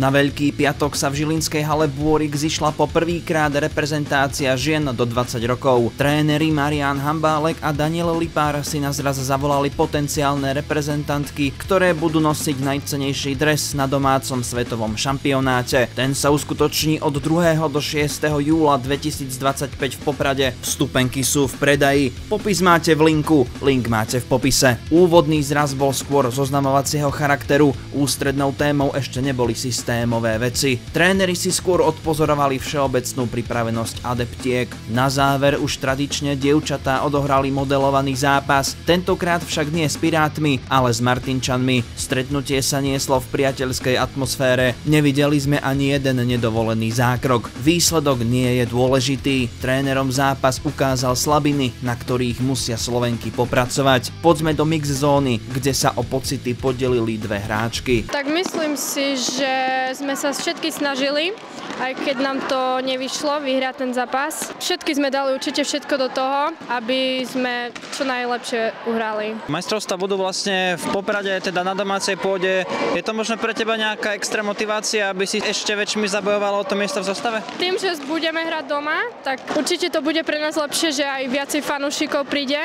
Na Veľký piatok sa v žilinskej hale Bôrik zišla po prvýkrát reprezentácia žien do 20 rokov. Tréneri Marián Hambálek a Daniel Lipár si na zraz zavolali potenciálne reprezentantky, ktoré budú nosiť najcennejší dres na domácom svetovom šampionáte. Ten sa uskutoční od 2. do 6. júla 2025 v Poprade. Vstupenky sú v predaji. Popis máte v linku, link máte v popise. Úvodný zraz bol skôr zoznamovacieho charakteru, ústrednou témou ešte neboli systémové veci. Tréneri si skôr odpozorovali všeobecnú pripravenosť adeptiek. Na záver už tradične dievčatá odohrali modelovaný zápas, tentokrát však nie s Pirátmi, ale s Martinčanmi. Stretnutie sa nieslo v priateľskej atmosfére, nevideli sme ani jeden nedovolený zákrok. Výsledok nie je dôležitý, trénerom zápas ukázal slabiny, na ktorých musia Slovenky popracovať. Poďme do mix zóny, kde sa o pocity podelili dve hráčky. Tak myslím si, že sme sa všetky snažili, aj keď nám to nevyšlo vyhrať ten zápas. Všetky sme dali určite všetko do toho, aby sme čo najlepšie uhrali. Majstrovstvá budú vlastne v Poprade, teda na domácej pôde. Je to možno pre teba nejaká extra motivácia, aby si ešte väčšmi zabojovala o to miesto v zostave? Tým, že budeme hrať doma, tak určite to bude pre nás lepšie, že aj viacej fanúšikov príde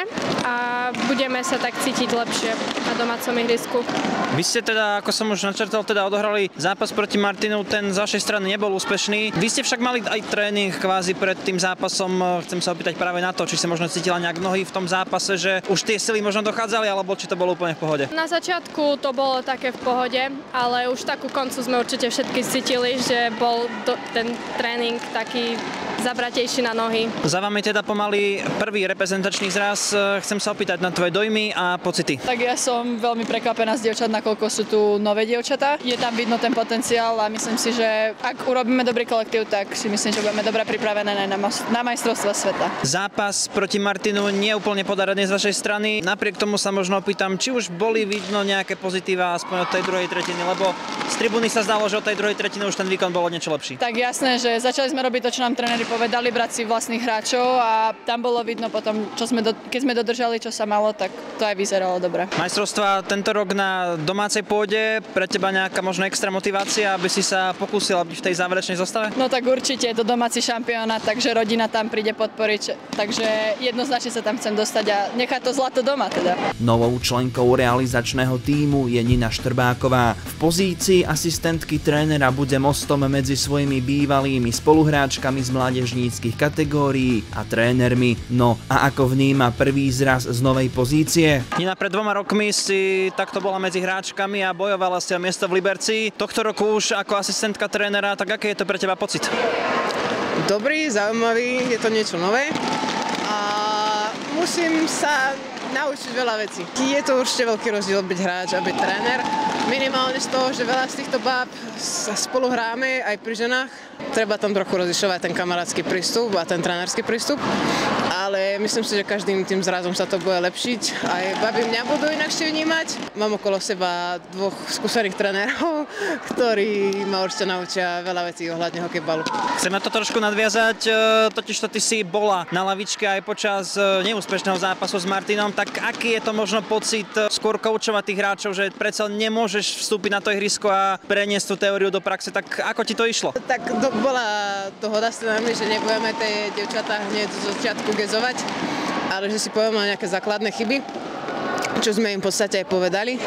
a budeme sa tak cítiť lepšie na domácom ihrisku. Vy ste teda, ako som už načrtal, teda odohrali zápas proti Martinu, ten z vašej strany nebol úspešný. Vy ste však mali aj tréning kvázi pred tým zápasom. Chcem sa opýtať práve na to, či sa možno cítila nejak nohy v tom zápase, že už tie sily možno dochádzali, alebo či to bolo úplne v pohode? Na začiatku to bolo také v pohode, ale už takú koncu sme určite všetky cítili, že bol ten tréning taký zabratejší na nohy. Za vami teda pomaly prvý reprezentačný zraz. Chcem sa opýtať na tvoje dojmy a pocity. Tak ja som veľmi prekvapená z dievčat, nakoľko sú tu nové dievčatá. Je tam vidno ten potenciál a myslím si, že ak urobíme dobrý kolektív, tak si myslím, že budeme dobre pripravené na majstrovstvá sveta. Zápas proti Martinu nie je úplne podarený z vašej strany. Napriek tomu sa možno opýtam, či už boli vidno nejaké pozitíva aspoň od tej druhej tretiny, lebo z tribúny sa zdalo, že od tej druhej tretiny už ten výkon bolo niečo lepší. Tak jasné, že začali sme robiť to, čo nám tréneri povedali, brať si vlastných hráčov a tam bolo vidno potom, keď sme dodržali, čo sa malo, tak to aj vyzeralo dobre. Majstrovstvá tento rok na domácej pôde, pre teba nejaká možno extra motivácia, aby si sa pokúsila byť v tej záverečnej zostave? No tak určite, je to domáci šampionát, takže rodina tam príde podporiť, takže jednoznačne sa tam chcem dostať a nechať to zlato doma teda. Novou členkou realizačného tímu je Nina Štrbáková. V pozícii asistentky trénera bude mostom medzi svojimi bývalými spoluhráčkami z mládežníckych kategórií a trénermi. No a ako vníma prvý zraz z novej pozície? Nina, pred 2 rokmi si takto bola medzi hráčkami a bojovala si o miesto v Liberci. Tohto roku už ako asistentka trénera, tak aký je to pre teba pocit? Dobrý, zaujímavý, je to niečo nové a musím sa naučiť veľa vecí. Je to určite veľký rozdiel byť hráč a byť tréner. Minimálne z toho, že veľa z týchto báb sa spolu hráme aj pri ženách. Treba tam trochu rozlišovať ten kamarátsky prístup a ten trénerský prístup. Ale myslím si, že každým tým zrazom sa to bude lepšiť. Aj baby mňa budú inakšie vnímať. Mám okolo seba 2 skúsených trénerov, ktorí ma určite naučia veľa vecí ohľadne hokejbalu. Chcem na to trošku nadviazať, totižto ty si bola na lavičke aj počas neúspešného zápasu s Martinom, tak aký je to možno pocit skôr koučovať tých hráčov, že predsa nemôžeš vstúpiť na to ihrisko a preniesť tú teóriu do praxe, tak ako ti to išlo? Tak bola dohoda s nami, že nebudeme tie dievčatá hneď zo začiatku gezovať, ale že si povieme nejaké základné chyby, čo sme im v podstate aj povedali,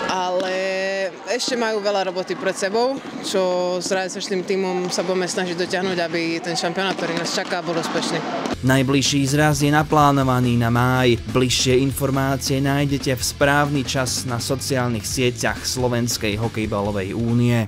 ale ešte majú veľa roboty pred sebou, čo s realizačným tímom sa budeme snažiť dotiahnuť, aby ten šampionát, ktorý nás čaká, bol úspešný. Najbližší zraz je naplánovaný na máj. Bližšie informácie nájdete v správny čas na sociálnych sieťach Slovenskej hokejbalovej únie.